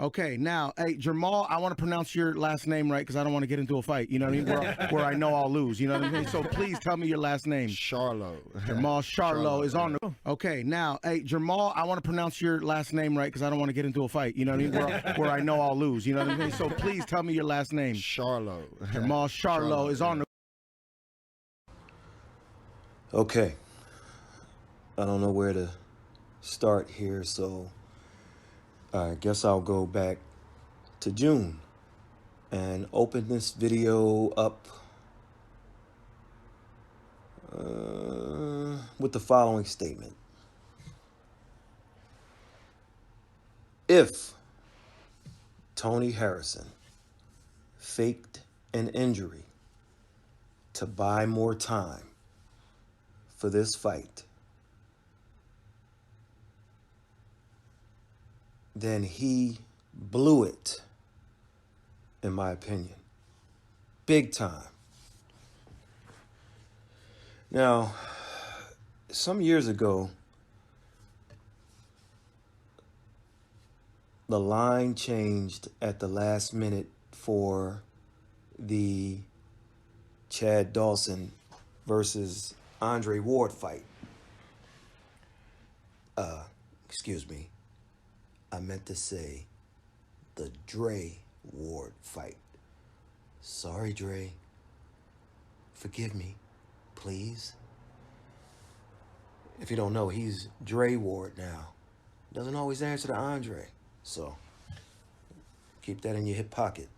Okay, now, hey, Jermall, I want to pronounce your last name right because I don't want to get into a fight, you know what I mean, where I know I'll lose, you know what I mean? So please tell me your last name. CHARLO. Jermall CHARLO is on the... Okay, now, hey, Jermall, I want to pronounce your last name right because I don't want to get into a fight, you know what I mean, where I know I'll lose, you know what I mean? So please tell me your last name. CHARLO. Jermall CHARLO is on the... Okay, I don't know where to start here, so I guess I'll go back to June and open this video up with the following statement. If Tony Harrison faked an injury to buy more time for this fight, then he blew it, in my opinion. Big time. Now, some years ago, the line changed at the last minute for the Chad Dawson versus Andre Ward fight. Excuse me. I meant to say the Dre Ward fight. Sorry, Dre. Forgive me, please. If you don't know, he's Dre Ward now. Doesn't always answer to Andre. So keep that in your hip pocket.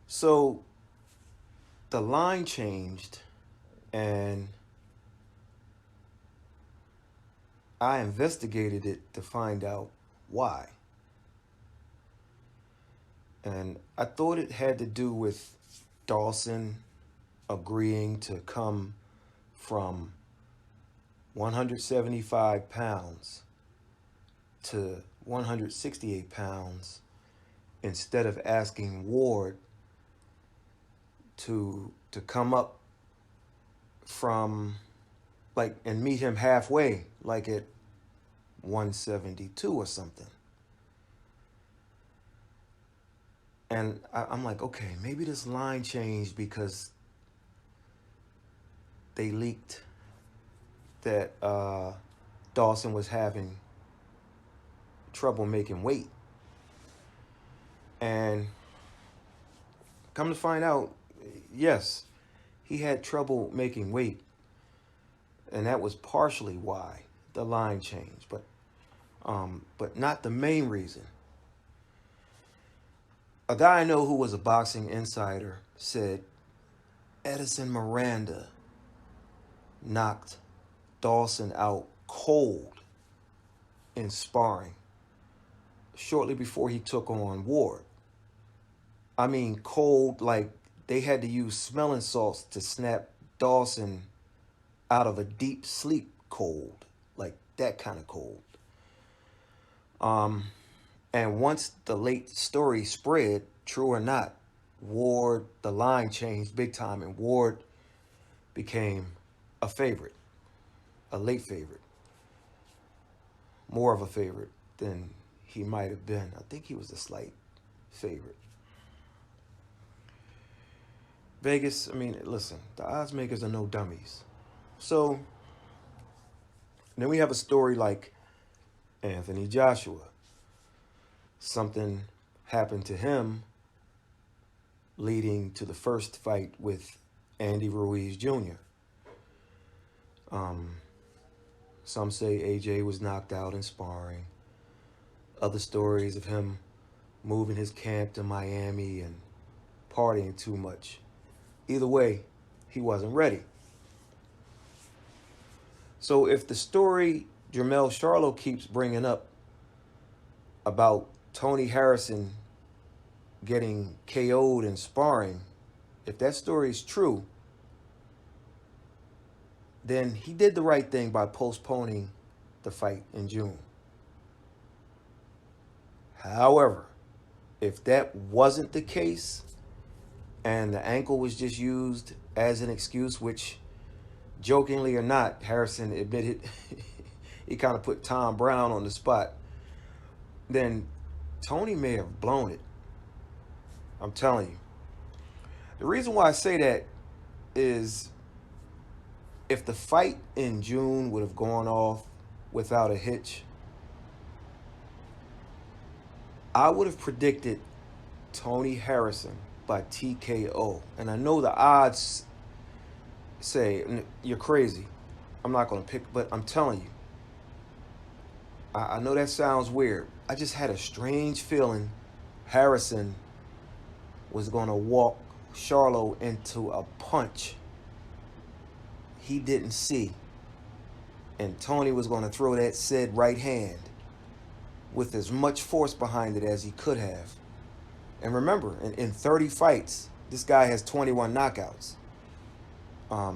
So the line changed, and I investigated it to find out why. And I thought it had to do with Dawson agreeing to come from 175 pounds to 168 pounds instead of asking Ward to come up from, like, and meet him halfway, like at 172 or something. And I'm like, okay, maybe this line changed because they leaked that Dawson was having trouble making weight. And come to find out, yes, he had trouble making weight. And that was partially why the line changed, but not the main reason. A guy I know who was a boxing insider said Edison Miranda knocked Dawson out cold in sparring shortly before he took on Ward. I mean, cold, like they had to use smelling salts to snap Dawson out of a deep sleep cold, like that kind of cold. And once the late story spread, true or not, Ward, the line changed big time, and Ward became a favorite, a late favorite, more of a favorite than he might have been. I think he was a slight favorite. Vegas, I mean, listen, the odds makers are no dummies. So then we have a story like Anthony Joshua. Something happened to him leading to the first fight with Andy Ruiz Jr. Some say AJ was knocked out in sparring. Other stories of him moving his camp to Miami and partying too much. Either way, he wasn't ready. So if the story Jermell CHARLO keeps bringing up about Tony Harrison getting KO'd in sparring, if that story is true, then he did the right thing by postponing the fight in June. However, if that wasn't the case and the ankle was just used as an excuse, which, jokingly or not, Harrison admitted he kind of put Tom Brown on the spot, then Tony may have blown it. I'm telling you. The reason why I say that is if the fight in June would have gone off without a hitch, I would have predicted Tony Harrison by TKO. And I know the odds say you're crazy. I'm not going to pick, but I'm telling you. I know that sounds weird. I just had a strange feeling Harrison was going to walk CHARLO into a punch he didn't see. And Tony was going to throw that said right hand with as much force behind it as he could have. And remember, in 30 fights, this guy has 21 knockouts.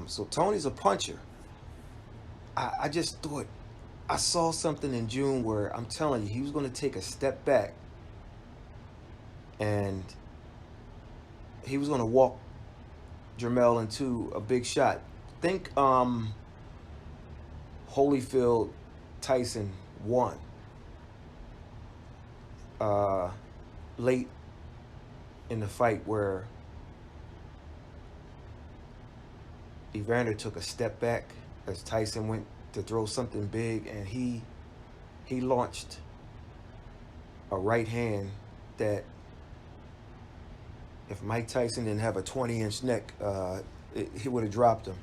So Tony's a puncher. I just thought, I saw something in June where I'm telling you, he was going to take a step back and he was going to walk Jermell into a big shot. Think Holyfield Tyson won late in the fight where Evander took a step back as Tyson went to throw something big, and he launched a right hand that if Mike Tyson didn't have a 20-inch neck, he would have dropped him.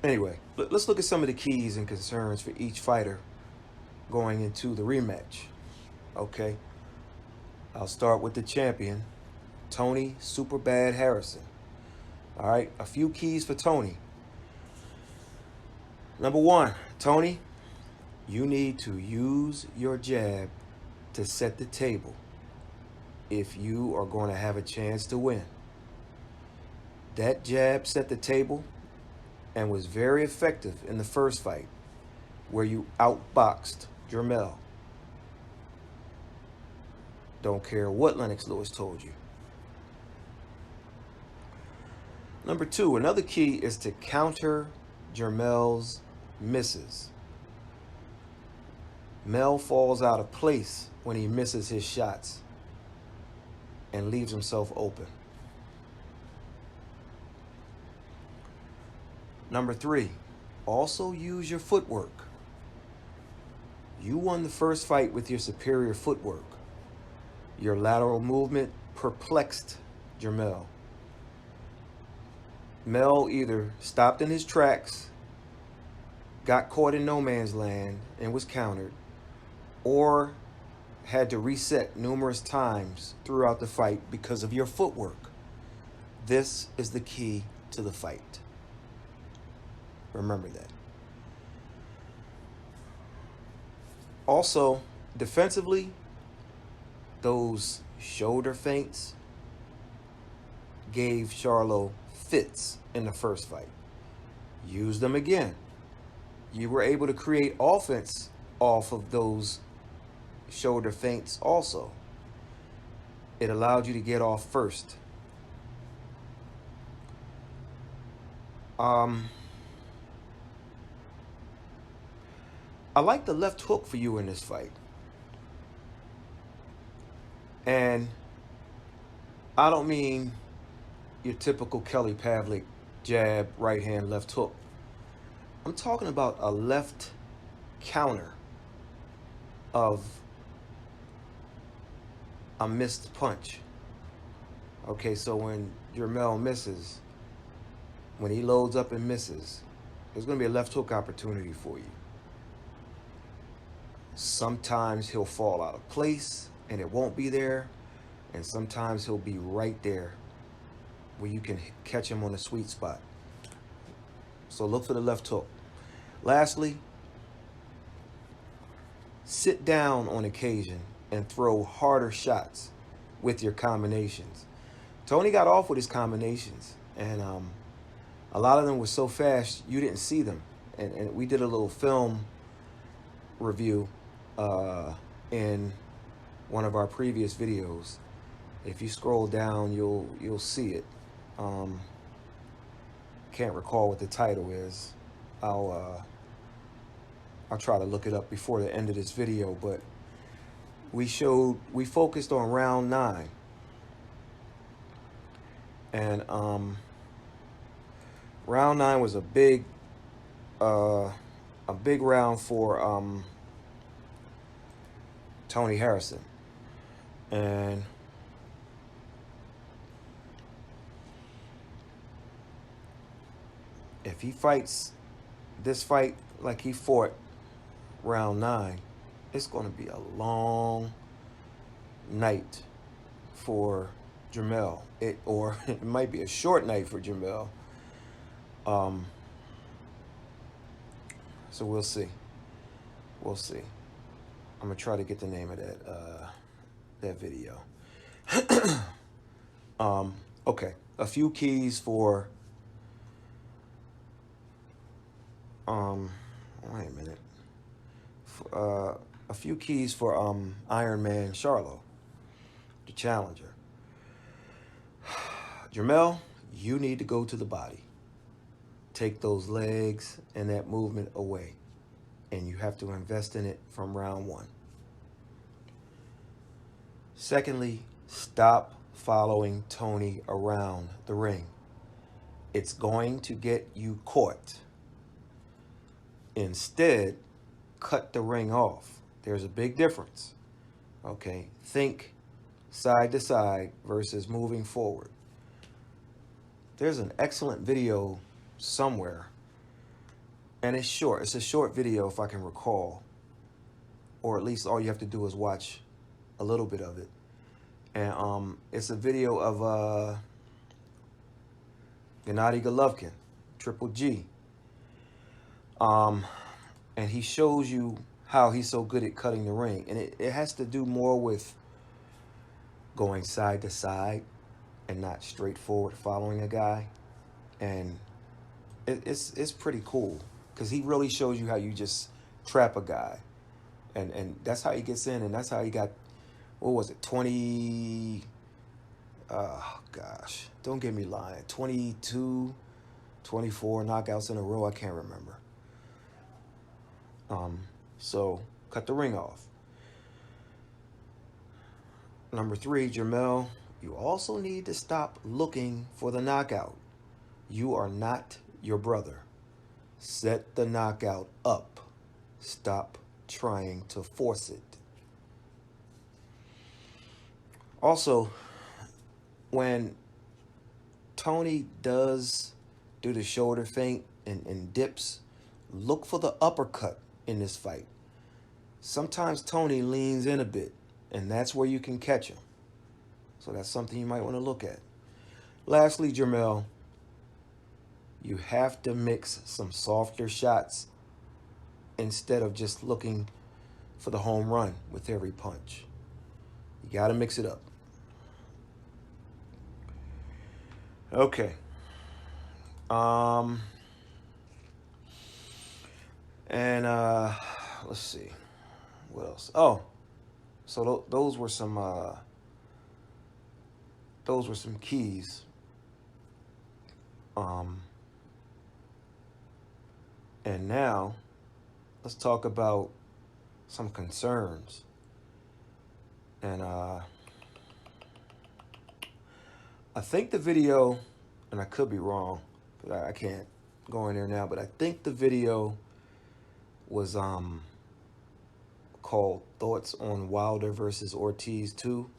Anyway, let's look at some of the keys and concerns for each fighter going into the rematch. Okay, I'll start with the champion, Tony Superbad Harrison. All right, a few keys for Tony. Number one, Tony, you need to use your jab to set the table if you are going to have a chance to win. That jab set the table and was very effective in the first fight where you outboxed Jermell. Don't care what Lennox Lewis told you. Number two, another key is to counter Jermell's misses. Mel falls out of place when he misses his shots and leaves himself open. Number three, also use your footwork. You won the first fight with your superior footwork. Your lateral movement perplexed Jermell. Mel either stopped in his tracks, got caught in no man's land and was countered, or had to reset numerous times throughout the fight because of your footwork. This is the key to the fight. Remember that. Also, defensively, those shoulder feints gave CHARLO fits in the first fight. Use them again. You were able to create offense off of those shoulder feints also. It allowed you to get off first. I like the left hook for you in this fight. And I don't mean your typical Kelly Pavlik jab, right hand, left hook. I'm talking about a left counter of a missed punch. Okay, so when Jermell misses, when he loads up and misses, there's going to be a left hook opportunity for you. Sometimes he'll fall out of place and it won't be there, and sometimes he'll be right there where you can catch him on the sweet spot. So look for the left hook. Lastly, sit down on occasion and throw harder shots with your combinations. Tony got off with his combinations, and a lot of them were so fast you didn't see them. And we did a little film review in one of our previous videos. If you scroll down, you'll see it. Can't recall what the title is. I'll try to look it up before the end of this video, but we focused on round 9. And round 9 was a big round for Tony Harrison. And if he fights this fight like he fought round 9, it's going to be a long night for Jermell. Or it might be a short night for Jermell. So we'll see. We'll see. I'm gonna try to get the name of that video. Okay, a few keys for wait a minute. A few keys for Iron Man CHARLO, the challenger. Jermell, you need to go to the body. Take those legs and that movement away. And you have to invest in it from round 1. Secondly, stop following Tony around the ring. It's going to get you caught. Instead, cut the ring off. There's a big difference. Okay, think side to side versus moving forward. There's an excellent video somewhere, and it's short. It's a short video if I can recall, or at least all you have to do is watch a little bit of it. And it's a video of Gennady Golovkin, Triple G. And he shows you how he's so good at cutting the ring, and it has to do more with going side to side and not straightforward following a guy. And it's pretty cool because he really shows you how you just trap a guy, and that's how he gets in, and that's how he got, what was it, 20, oh gosh, don't get me lying, 22, 24 knockouts in a row. I can't remember. So cut the ring off. Number 3, Jermell, you also need to stop looking for the knockout. You are not your brother. Set the knockout up. Stop trying to force it. Also, when Tony does do the shoulder feint and dips, look for the uppercut in this fight. Sometimes Tony leans in a bit, and that's where you can catch him. So that's something you might want to look at. Lastly, Jermell, you have to mix some softer shots instead of just looking for the home run with every punch. You got to mix it up. Okay. Let's see. What else? Oh, so those were some keys. And now let's talk about some concerns. And I think the video, and I could be wrong, but I can't go in there now, but I think the video was called Thoughts on Wilder versus Ortiz 2,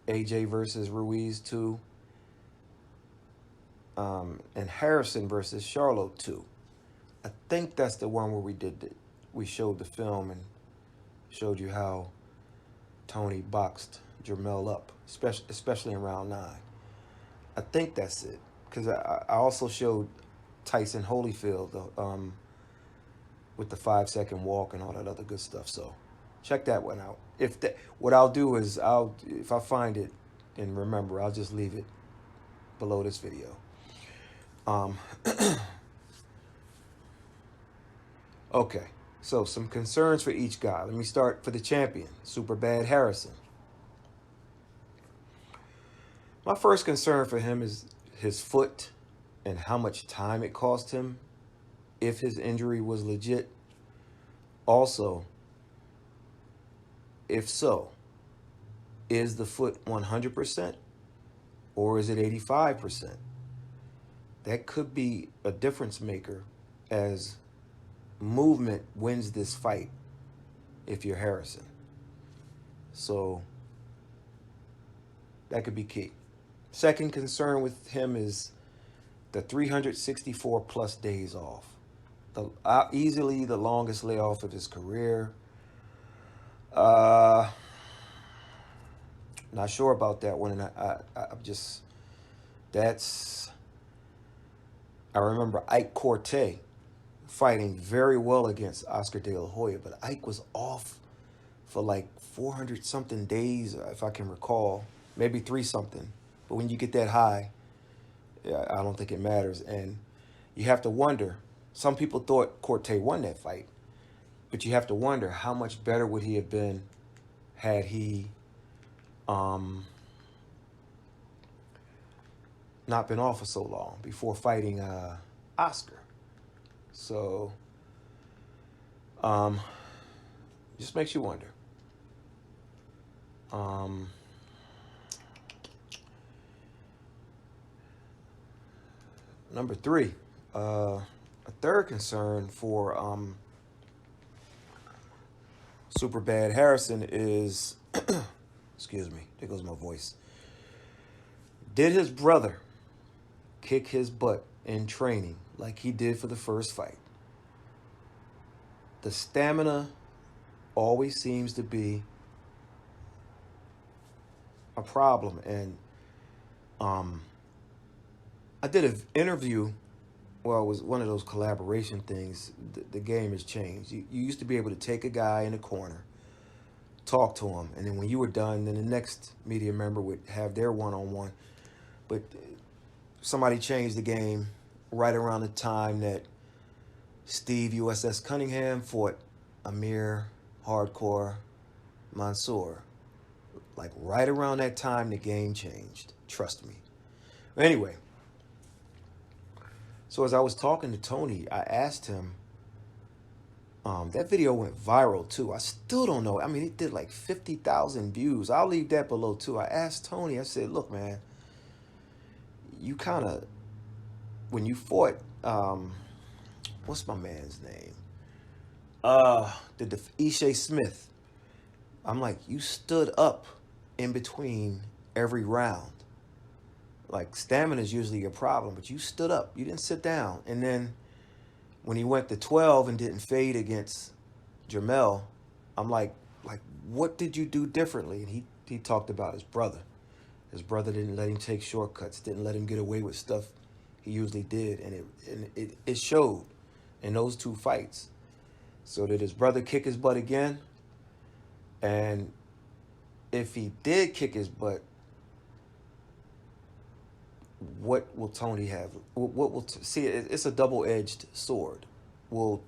AJ versus Ruiz 2, and Harrison versus CHARLO 2. I think that's the one where we showed the film and showed you how Tony boxed Jermell up, especially in round 9. I think that's it, because I also showed Tyson Holyfield with the 5-second walk and all that other good stuff. So check that one out. What I'll do is if I find it and remember, I'll just leave it below this video. Okay, so some concerns for each guy. Let me start for the champion, Super Bad Harrison. My first concern for him is his foot and how much time it cost him if his injury was legit. Also, if so, is the foot 100% or is it 85%? That could be a difference maker as movement wins this fight if you're Harrison. So that could be key. Second concern with him is the 364 plus days off. Easily the longest layoff of his career. Not sure about that one, and I'm just, that's, I remember Ike Corte fighting very well against Oscar De La Hoya, but Ike was off for like 400 something days, if I can recall, maybe 3 something. But when you get that high, yeah, I don't think it matters. And you have to wonder, some people thought Corte won that fight, but you have to wonder how much better would he have been had he not been off for so long before fighting Oscar. So just makes you wonder. Number 3, a third concern for Super Bad Harrison is, excuse me, there goes my voice. Did his brother kick his butt in training like he did for the first fight? The stamina always seems to be a problem. And I did an interview. Well, it was one of those collaboration things. The game has changed. You used to be able to take a guy in a corner, talk to him, and then when you were done, then the next media member would have their one-on-one. But somebody changed the game right around the time that Steve USS Cunningham fought Amir Hardcore Mansour. Like right around that time, the game changed. Trust me. Anyway, so as I was talking to Tony, I asked him, that video went viral too. I still don't know. I mean, it did like 50,000 views. I'll leave that below too. I asked Tony, I said, look, man, you kind of, when you fought, what's my man's name? Ishe Smith. I'm like, you stood up in between every round. Like, stamina is usually a problem, but you stood up. You didn't sit down. And then when he went to 12 and didn't fade against Jermell, I'm like, what did you do differently? And he talked about his brother. His brother didn't let him take shortcuts, didn't let him get away with stuff he usually did. And it showed in those 2 fights. So did his brother kick his butt again? And if he did kick his butt, what will Tony have? See? It's a double-edged sword. Did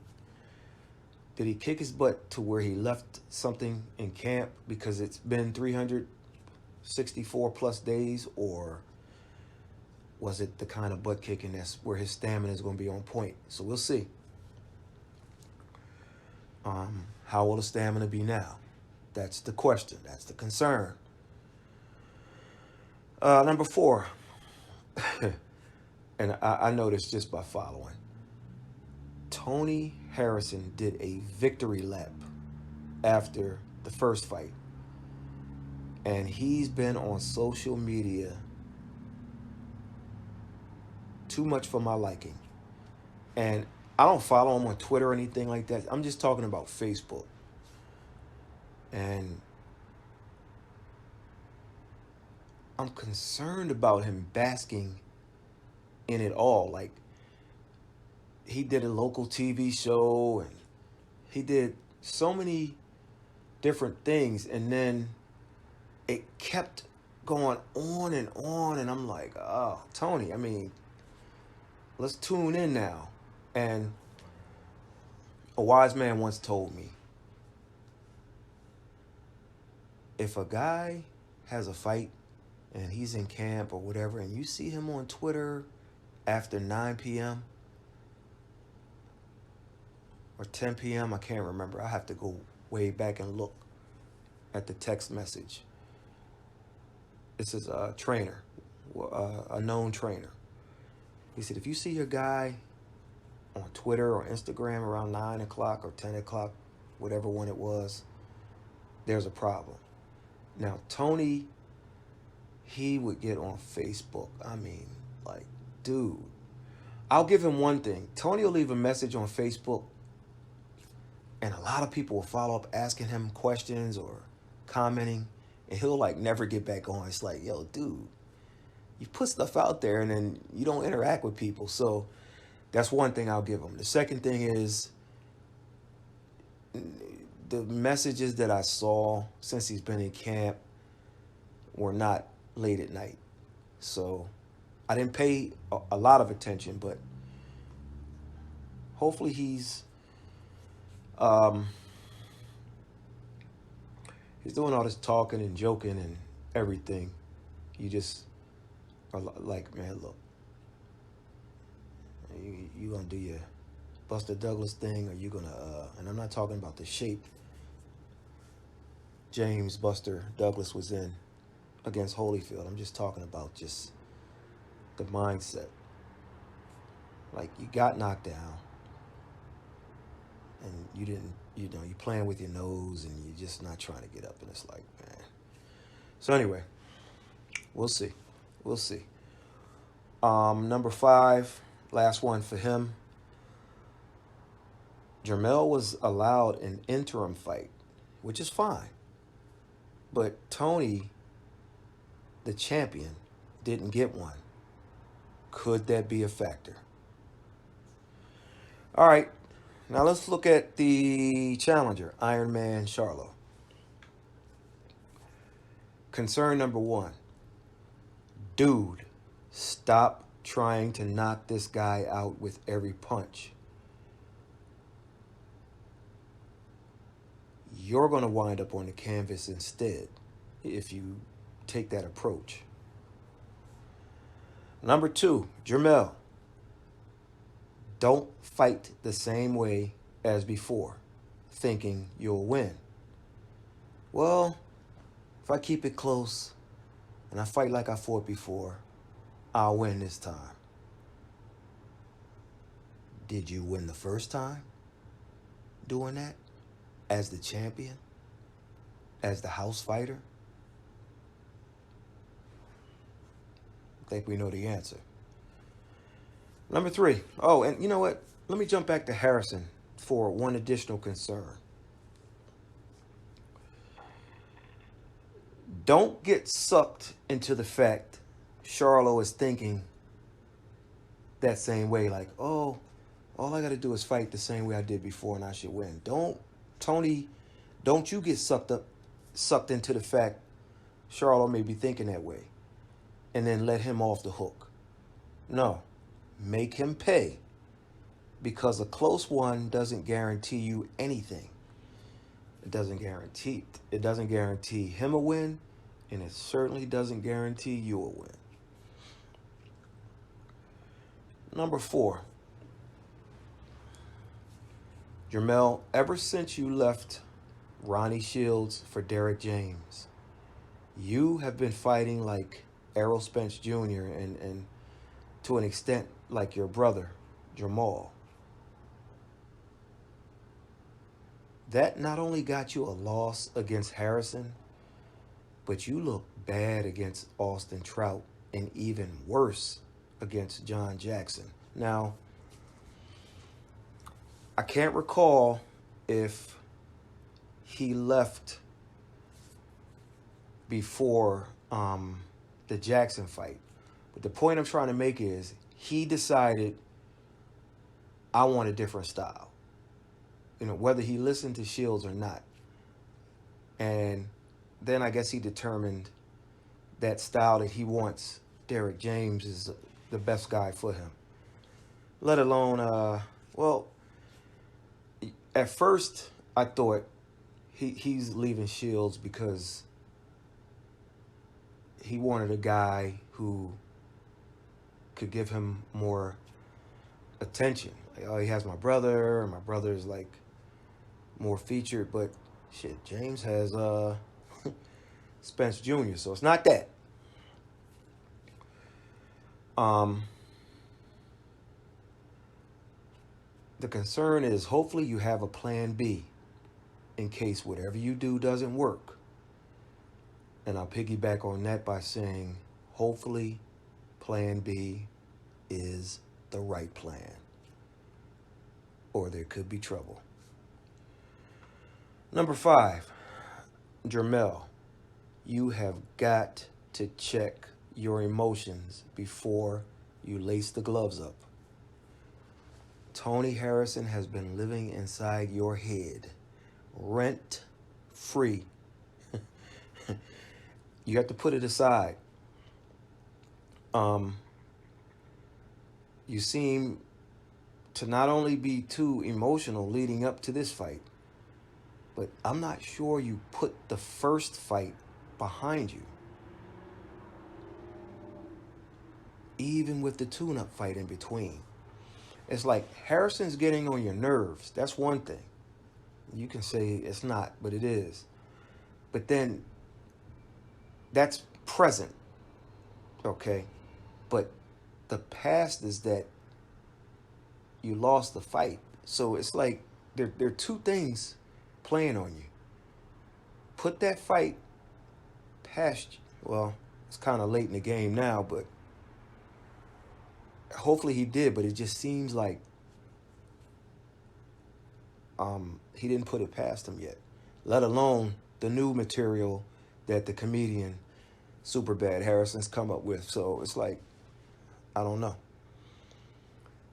he kick his butt to where he left something in camp because it's been 364 plus days, or was it the kind of butt kicking that's where his stamina is going to be on point? So we'll see. How will the stamina be now? That's the question. That's the concern. Number 4. And I know this just by following. Tony Harrison did a victory lap after the first fight. And he's been on social media too much for my liking. And I don't follow him on Twitter or anything like that. I'm just talking about Facebook. And I'm concerned about him basking in it all. Like, he did a local TV show and he did so many different things, and then it kept going on, and I'm like, oh, Tony, I mean, let's tune in now. And a wise man once told me, if a guy has a fight and he's in camp or whatever, and you see him on Twitter after 9 p.m., or 10 p.m. I can't remember. I have to go way back and look at the text message. This is a trainer, a known trainer. He said, if you see your guy on Twitter or Instagram around 9 o'clock or 10 o'clock, whatever one it was, there's a problem. Now, Tony, he would get on Facebook. I mean, like, dude, I'll give him one thing. Tony will leave a message on Facebook, and a lot of people will follow up asking him questions or commenting, and he'll, like, never get back on. It's like, yo, dude, you put stuff out there, and then you don't interact with people. So that's one thing I'll give him. The second thing is the messages that I saw since he's been in camp were not late at night. So I didn't pay a lot of attention, but hopefully he's doing all this talking and joking and everything. You just are like, man, look, you gonna do your Buster Douglas thing, or you gonna and I'm not talking about the shape James Buster Douglas was in against Holyfield. I'm just talking about just the mindset. Like, you got knocked down and you didn't, you playing with your nose and you're just not trying to get up, and it's like, man. So anyway, we'll see. We'll see. Number 5, last one for him. Jermell was allowed an interim fight, which is fine. But Tony, the champion, didn't get one. Could that be a factor? All right, now let's look at the challenger, Iron Man CHARLO. Concern number 1. Dude, stop trying to knock this guy out with every punch. You're going to wind up on the canvas instead if you take that approach. Number 2, Jermell, don't fight the same way as before, thinking you'll win. Well, if I keep it close and I fight like I fought before, I'll win this time. Did you win the first time doing that? As the champion? As the house fighter? I think we know the answer. Number 3. Oh, and you know what? Let me jump back to Harrison for one additional concern. Don't get sucked into the fact CHARLO is thinking that same way, like, oh, all I got to do is fight the same way I did before and I should win. Tony, don't you get sucked into the fact CHARLO may be thinking that way and then let him off the hook. No, make him pay, because a close one doesn't guarantee you anything. It doesn't guarantee him a win, and it certainly doesn't guarantee you a win. Number 4. Jermell, ever since you left Ronnie Shields for Derrick James, you have been fighting like Errol Spence Jr. and to an extent like your brother, Jermall. That not only got you a loss against Harrison, but you look bad against Austin Trout and even worse against John Jackson. Now, I can't recall if he left before the Jackson fight. But the point I'm trying to make is he decided, I want a different style. You know, whether he listened to Shields or not. And then I guess he determined that style that he wants, Derrick James is the best guy for him. Let alone, well, at first I thought he's leaving Shields because he wanted a guy who could give him more attention. Like, oh, he has my brother, and my brother's like more featured, but shit, James has Spence Jr., so it's not that. The concern is hopefully you have a plan B in case whatever you do doesn't work. And I'll piggyback on that by saying hopefully plan B is the right plan, or there could be trouble. Number 5, Jermell, you have got to check your emotions before you lace the gloves up. Tony Harrison has been living inside your head, rent free. You have to put it aside. You seem to not only be too emotional leading up to this fight, but I'm not sure you put the first fight behind you. Even with the tune-up fight in between. It's like Harrison's getting on your nerves. That's one thing. You can say it's not, but it is. But then that's present, okay? But the past is that you lost the fight. So it's like there are two things playing on you. Put that fight past you. Well, it's kind of late in the game now, but hopefully he did, but it just seems like he didn't put it past him yet, let alone the new material that the comedian Superbad Harrison's come up with. So it's like, I don't know.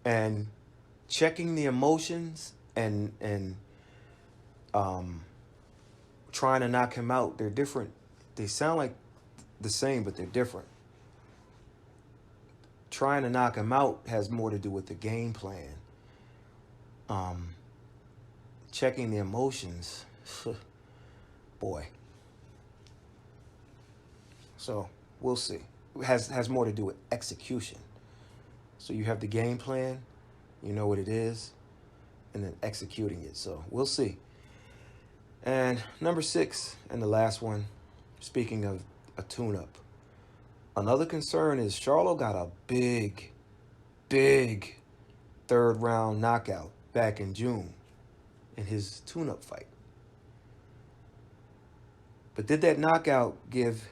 And checking the emotions and trying to knock him out, they're different. They sound like the same, but they're different. Trying to knock him out has more to do with the game plan. Checking the emotions, boy. So we'll see. It has more to do with execution. So you have the game plan, you know what it is, and then executing it. So we'll see. And number 6, and the last one, speaking of a tune-up. Another concern is Charlo got a big third-round knockout back in June in his tune-up fight. But did that knockout give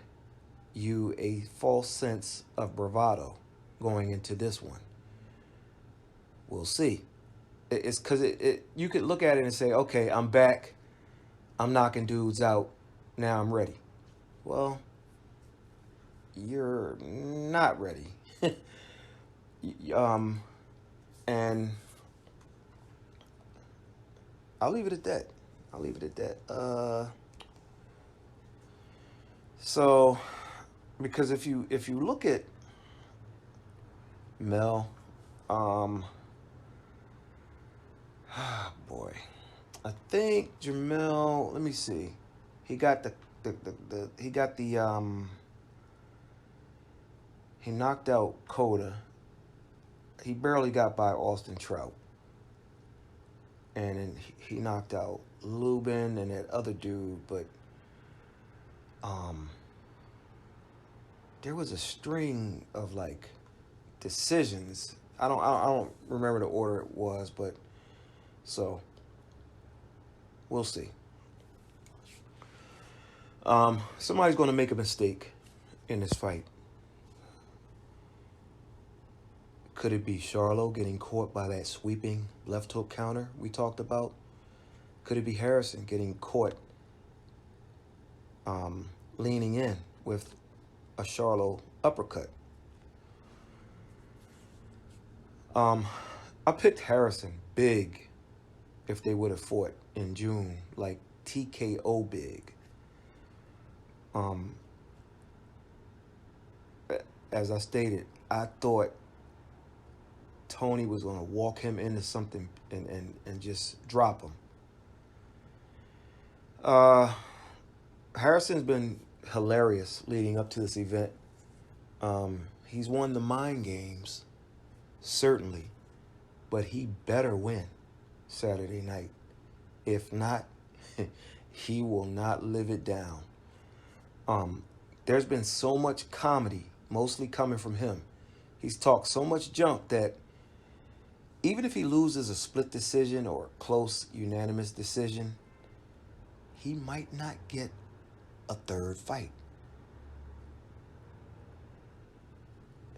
you a false sense of bravado going into this one? We'll see. It's because you could look at it and say, okay, I'm back. I'm knocking dudes out. Now I'm ready. Well, you're not ready. And I'll leave it at that. So, because if you look at Mel, boy, I think Jermell, let me see. He got he knocked out Coda. He barely got by Austin Trout. And then he knocked out Lubin and that other dude, but there was a string of like decisions. I don't remember the order it was, but so we'll see. Somebody's going to make a mistake in this fight. Could it be Charlo getting caught by that sweeping left hook counter we talked about? Could it be Harrison getting caught leaning in with a Charlo uppercut? I picked Harrison big if they would have fought in June, like TKO big. As I stated, I thought Tony was going to walk him into something and just drop him. Harrison's been hilarious leading up to this event. He's won the mind games, certainly. but he better win Saturday night. If not, he will not live it down. There's been so much comedy, mostly coming from him. He's talked so much junk that even if he loses a split decision or a close unanimous decision, he might not get a third fight.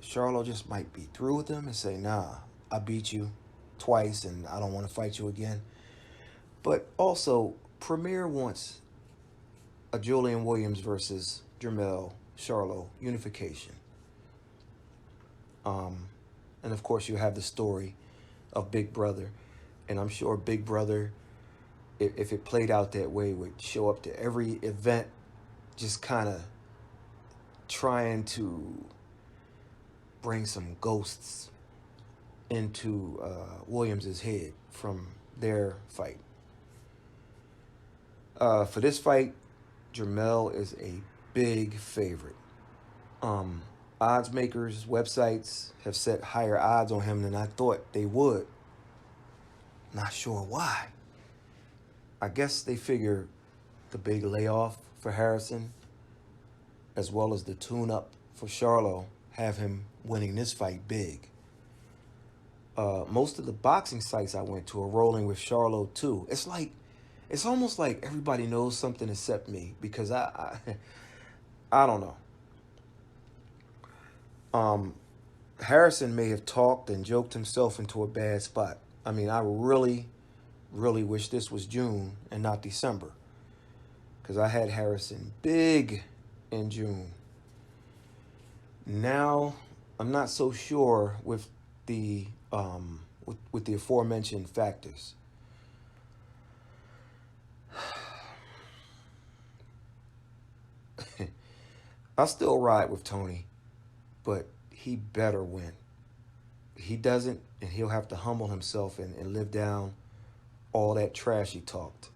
Charlo just might be through with him and say, nah, I beat you twice and I don't want to fight you again. But also, Premier wants a Julian Williams versus Jermell CHARLO unification. And of course, you have the story of Big Brother. And I'm sure Big Brother, if it played out that way, would show up to every event just kind of trying to bring some ghosts into Williams's head from their fight. For this fight, Jermell is a big favorite. Odds makers, websites have set higher odds on him than I thought they would. Not sure why. I guess they figure the big layoff for Harrison, as well as the tune-up for Charlo, have him winning this fight big. Most of the boxing sites I went to are rolling with Charlo too. It's almost like everybody knows something except me, because I don't know. Harrison may have talked and joked himself into a bad spot. I mean, I really, really wish this was June and not December, because I had Harrison big in June. Now, I'm not so sure with the with the aforementioned factors. I'll still ride with Tony, but he better win. If he doesn't, and he'll have to humble himself and live down all that trash he talked.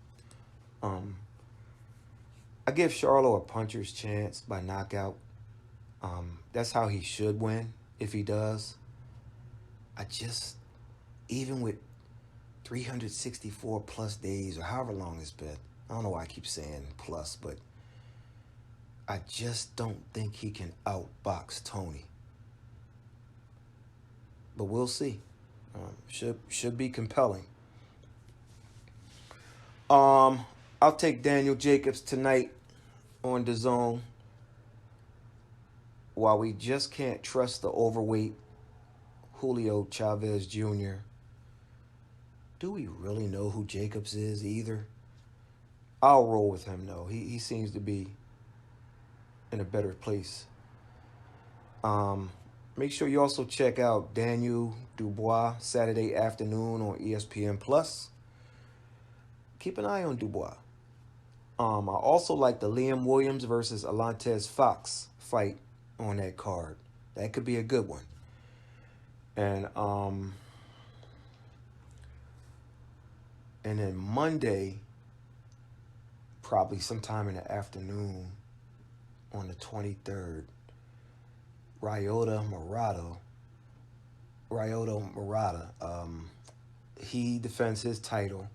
I give Charlo a puncher's chance by knockout. That's how he should win if he does. I just, even with 364 plus days or however long it's been, I don't know why I keep saying plus, but I just don't think he can outbox Tony. But we'll see. Should be compelling. I'll take Daniel Jacobs tonight on DAZN. While we just can't trust the overweight Julio Chavez Jr., do we really know who Jacobs is either? I'll roll with him, though. He seems to be in a better place. Make sure you also check out Daniel Dubois Saturday afternoon on ESPN+. Keep an eye on Dubois. I also like the Liam Williams versus Alantez Fox fight on that card. That could be a good one. And then Monday, probably sometime in the afternoon on the 23rd, Ryota Murata, he defends his title.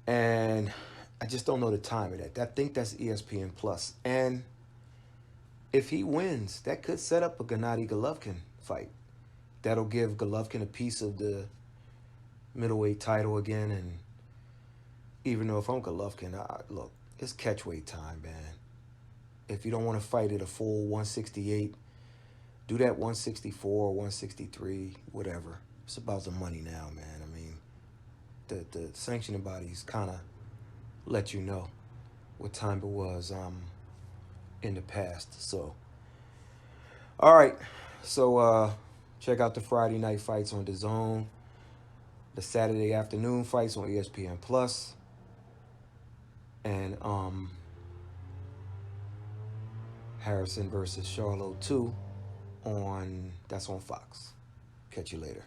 And I just don't know the time of that. I think that's ESPN+. And if he wins, that could set up a Gennady Golovkin fight. That'll give Golovkin a piece of the middleweight title again. And even though if I'm Golovkin, look, it's catchweight time, man. If you don't want to fight at a full 168, do that 164, 163, whatever. It's about the money now, man. I mean, the sanctioning bodies kind of let you know what time it was in the past. So, all right. So, check out the Friday night fights on DAZN. The Saturday afternoon fights on ESPN+. And Harrison versus Charlo 2 that's on Fox. Catch you later.